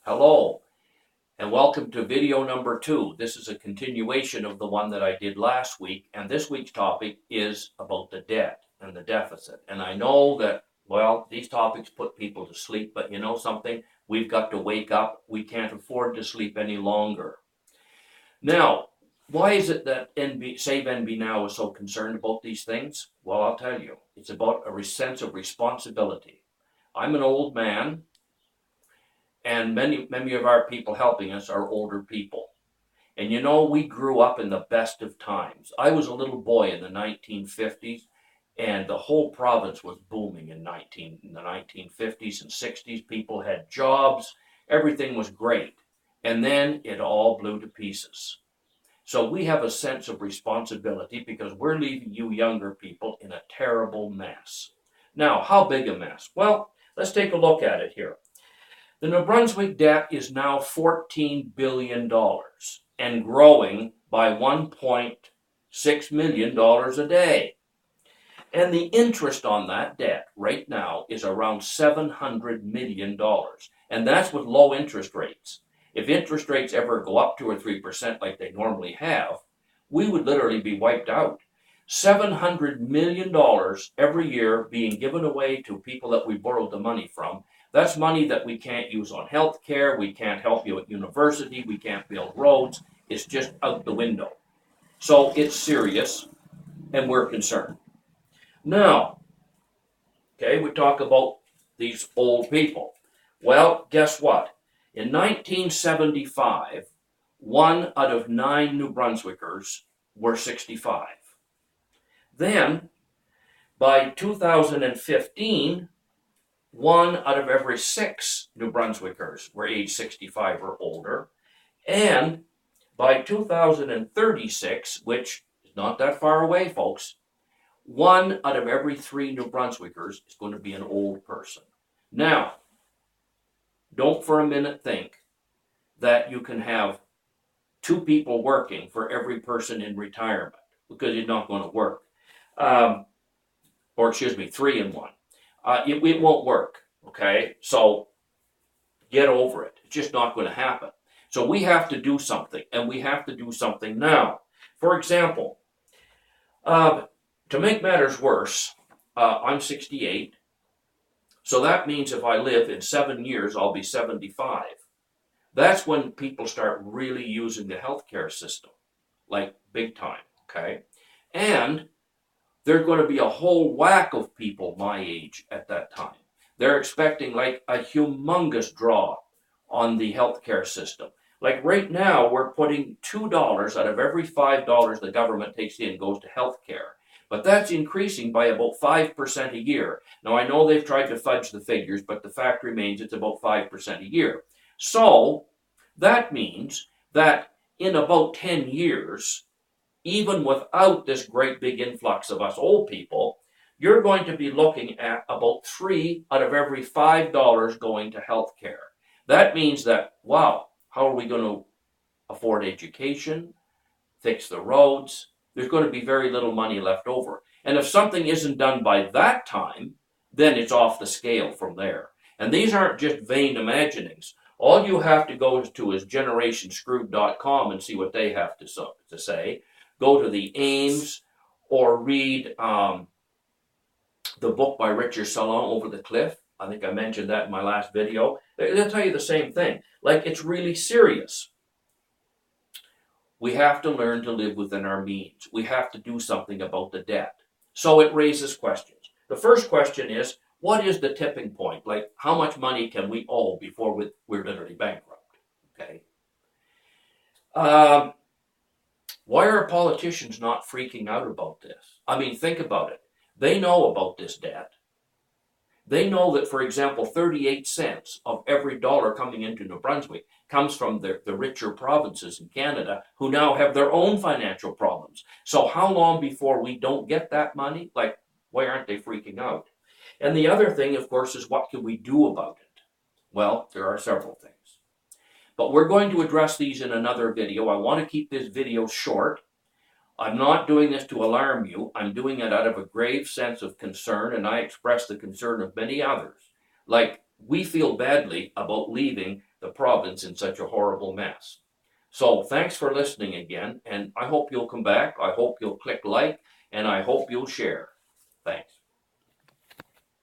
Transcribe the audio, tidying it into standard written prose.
Hello, and welcome to video number 2. This is a continuation of the one that I did last week, and this week's topic is about the debt and the deficit. And I know that, well, these topics put people to sleep, but you know something? We've got to wake up. We can't afford to sleep any longer. Now, why is it that Save NB Now is so concerned about these things? Well, I'll tell you. It's about a sense of responsibility. I'm an old man, and many of our people helping us are older people. And you know, we grew up in the best of times. I was a little boy in the 1950s, and the whole province was booming in the 1950s and 60s. People had jobs, everything was great. And then it all blew to pieces. So we have a sense of responsibility because we're leaving you younger people in a terrible mess. Now, how big a mess? Well, let's take a look at it here. The New Brunswick debt is now $14 billion and growing by $1.6 million a day. And the interest on that debt right now is around $700 million. And that's with low interest rates. If interest rates ever go up 2 or 3% like they normally have, we would literally be wiped out. $700 million every year being given away to people that we borrowed the money from. That's money that we can't use on health care, we can't help you at university, we can't build roads. It's just out the window. So it's serious, and we're concerned. Now, okay, we talk about these old people. Well, guess what? In 1975, 1 out of 9 New Brunswickers were 65. Then, by 2015, 1 out of every 6 New Brunswickers were age 65 or older. And by 2036, which is not that far away, folks, 1 out of every 3 New Brunswickers is going to be an old person. Now, don't for a minute think that you can have 2 people working for every person in retirement, because it's not going to work. Or excuse me, 3 in 1. It won't work, okay? So get over it. It's just not going to happen. So we have to do something, and we have to do something now. For example, to make matters worse, I'm 68, so that means if I live in 7 years, I'll be 75. That's when people start really using the healthcare system, like big time, okay? And there's going to be a whole whack of people my age at that time. They're expecting like a humongous draw on the healthcare system. Like right now, we're putting $2 out of every $5 the government takes in goes to healthcare. But that's increasing by about 5% a year. Now, I know they've tried to fudge the figures, but the fact remains it's about 5% a year. So that means that in about 10 years, even without this great big influx of us old people, you're going to be looking at about 3 out of every $5 going to healthcare. That means that, wow, how are we going to afford education, fix the roads? There's going to be very little money left over. And if something isn't done by that time, then it's off the scale from there. And these aren't just vain imaginings. All you have to go to is generationscrewed.com and see what they have to say. Go to the Ames or read the book by Richard Salon, Over the Cliff. I think I mentioned that in my last video. They'll tell you the same thing. Like, it's really serious. We have to learn to live within our means. We have to do something about the debt. So it raises questions. The first question is, what is the tipping point? Like, how much money can we owe before we're literally bankrupt? Okay. Why are politicians not freaking out about this? I mean, think about it. They know about this debt. They know that, for example, 38 cents of every dollar coming into New Brunswick comes from the richer provinces in Canada who now have their own financial problems. So how long before we don't get that money? Like, why aren't they freaking out? And the other thing, of course, is what can we do about it? Well, there are several things. But we're going to address these in another video. I want to keep this video short. I'm not doing this to alarm you. I'm doing it out of a grave sense of concern, and I express the concern of many others. Like, we feel badly about leaving the province in such a horrible mess. So thanks for listening again, and I hope you'll come back. I hope you'll click like, and I hope you'll share. Thanks.